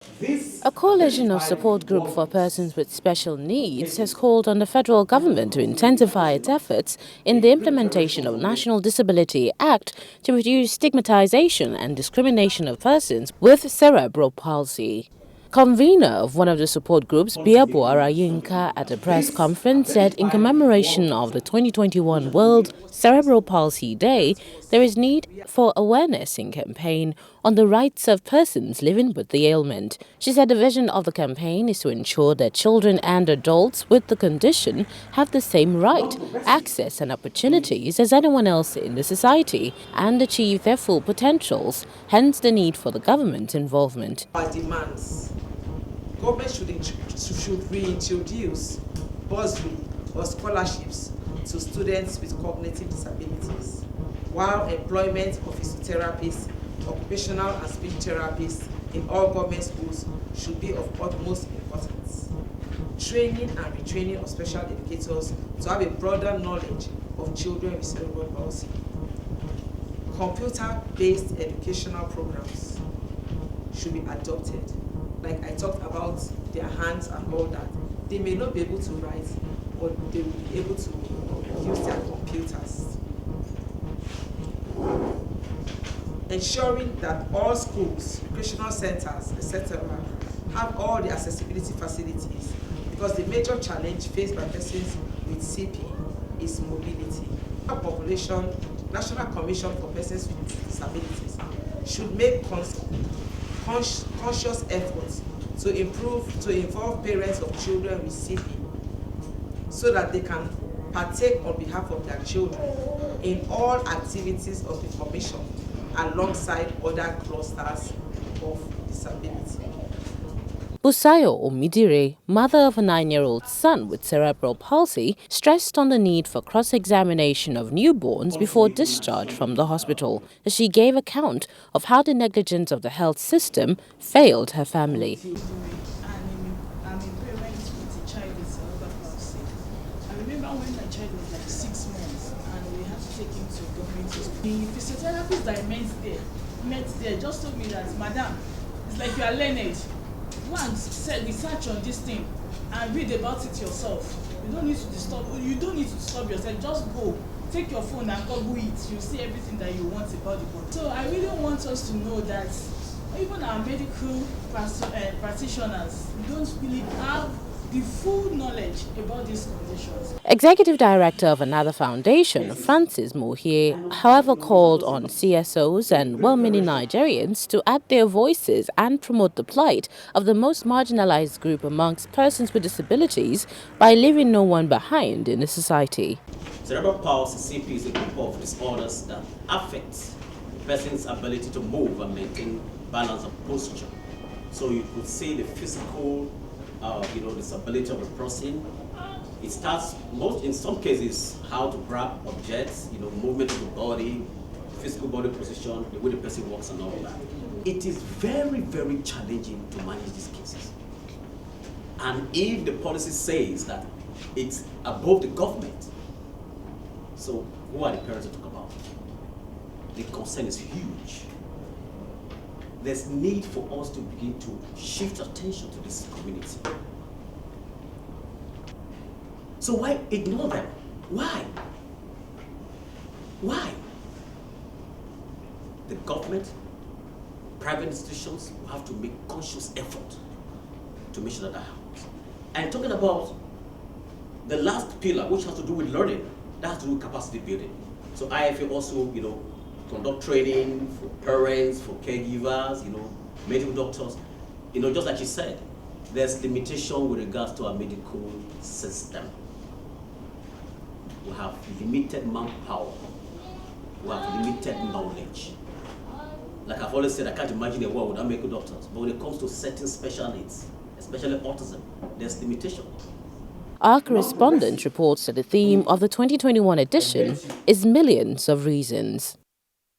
A coalition of support group for persons with special needs has called on the federal government to intensify its efforts in the implementation of National Disability Act to reduce stigmatization and discrimination of persons with cerebral palsy. Convener of one of the support groups, Biabo Arayinka, at a press conference said in commemoration of the 2021 World Cerebral Palsy Day, there is need for awareness in campaign on the rights of persons living with the ailment. She said the vision of the campaign is to ensure that children and adults with the condition have the same right, access and opportunities as anyone else in the society and achieve their full potentials, hence the need for the government's involvement. Our demands. Government should reintroduce bursary or scholarships to students with cognitive disabilities, while employment of physiotherapists, occupational and speech therapists in all government schools should be of utmost importance. Training and retraining of special educators to have a broader knowledge of children with cerebral palsy. Computer-based educational programs should be adopted. Like I talked about their hands and all that. They may not be able to write, but they will be able to use their computers. Ensuring that all schools, recreational centers, etc., have all the accessibility facilities, because the major challenge faced by persons with CP is mobility. Our population, National Commission for Persons with Disabilities, should make conscious efforts to involve parents of children with CP so that they can partake on behalf of their children in all activities of the Commission alongside other clusters of disability. Busayo Omidire, mother of a 9-year-old son with cerebral palsy, stressed on the need for cross-examination of newborns before discharge from the hospital, as she gave account of how the negligence of the health system failed her family. I'm a parent with a child with cerebral palsy. I remember when my child was like 6 months and we had to take him to government hospital. The physiotherapist that I met there just told me that, Madam, it's like you are learned. Go and research on this thing and read about it yourself. You don't need to disturb yourself. Just go, take your phone and Google it. You'll see everything that you want about the body. So I really want us to know that even our medical practitioners don't really have the full knowledge about these conditions. Executive Director of another foundation, Francis Mohie, however, called on CSOs and well-meaning Nigerians to add their voices and promote the plight of the most marginalized group amongst persons with disabilities by leaving no one behind in the society. Cerebral palsy, CP, is a group of disorders that affect a person's ability to move and maintain balance of posture. So you could say the physical disability of a person. It starts in some cases how to grab objects, movement of the body, physical body position, the way the person walks and all that. It is very, very challenging to manage these cases. And if the policy says that it's above the government, so who are the parents to talk about? The concern is huge. There's need for us to begin to shift attention to this community. So why ignore them? Why? Why? The government, private institutions will have to make conscious effort to make sure that happens. And talking about the last pillar, which has to do with learning, that has to do with capacity building. So IFA also, conduct training for parents, for caregivers, medical doctors. Just like you said, there's limitation with regards to our medical system. We have limited manpower. We have limited knowledge. Like I've always said, I can't imagine a world without medical doctors. But when it comes to certain special needs, especially autism, there's limitation. Our correspondent reports that the theme of the 2021 edition is Millions of Reasons.